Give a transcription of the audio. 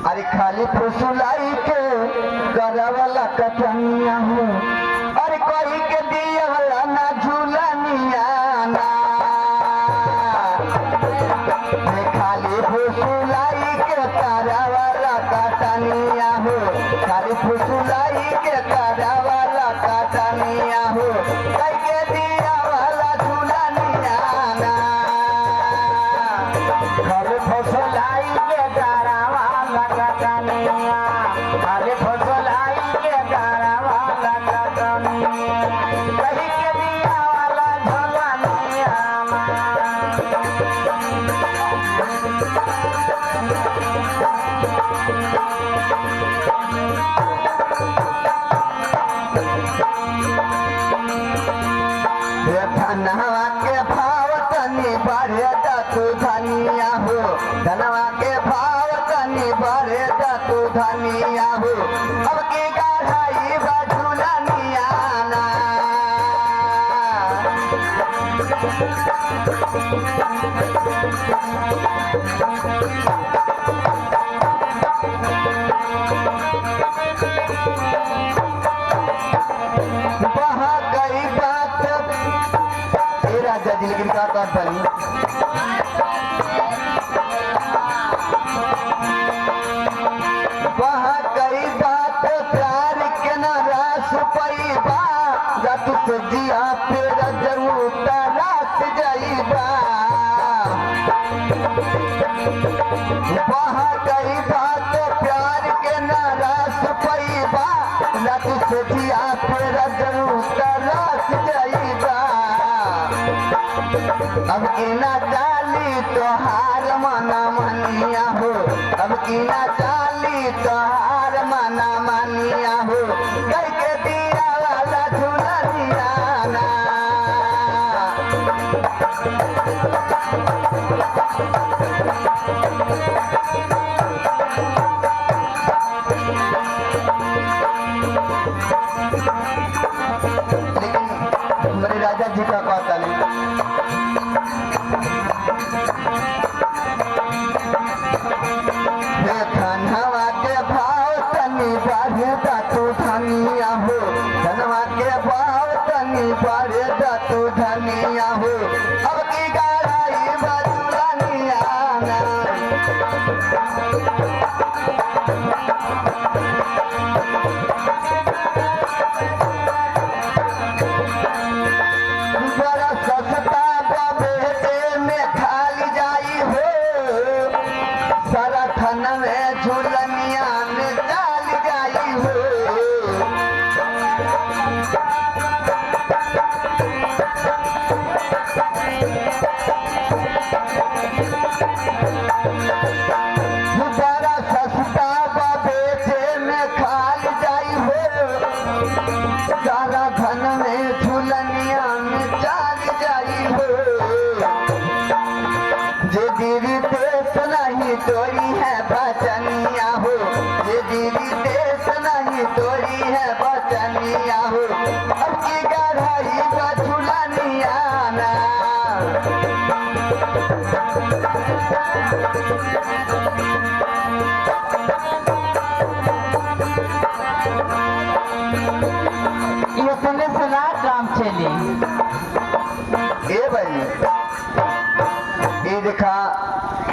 अरे खाली फुसलाई के करवला कटनिया हो अरे कोई के दिया वाला ना झूलनिया ना खाली फुसलाई के करवला कटनिया हो खाली फुसलाई के करवला कटनिया हो कोई के दिया वाला झूलनिया ना खाली फुसलाई के करवला कटनिया खाली फुसलाई के करवला कटनिया कहीं के दिया वाला झूलनिया धनवा के भाव तनी बढ़े तू धनिया हो धनवा के भाव तनी बढ़े तू धनिया हो अब की गढ़ाई बझुलनिया ना बहा गई बात राजा जी लेकिन क्या बात बनी वहाँ कई बात प्यार के न रास पैबा रत से जिया फिर जरूर तलाश जाइबा वहाँ कई बात प्यार के न रास पैबा रत से जिया फिर जरूर तलाश जाइबा अब की ना चाली तोहार मना मनिया हो अब की ना चाली तोहार मना मनिया हो कई के दिया वाला झूलनिया ना लेकिन मेरे राजा जी का कहता नहीं धनवा के भाव तनी बढ़े तू धनिया हो धनवा के भाव तनी बढ़े तू धनिया हो अब की गढ़ाई बजुलनिया ना बड़ा सस्ता बेटे में खाली जाई हो सारा थन में झूलनिया में डाल जाई हो बड़ा सस्ता बेटे में खाली जाई हो सारा धन में झूलनिया में डाल जाई हो जे दीदी देश नहीं तोरी है बचनिया हो जे दीदी देश नहीं तोरी है बचनिया हो अब की गढ़ाई बझुलनिया ना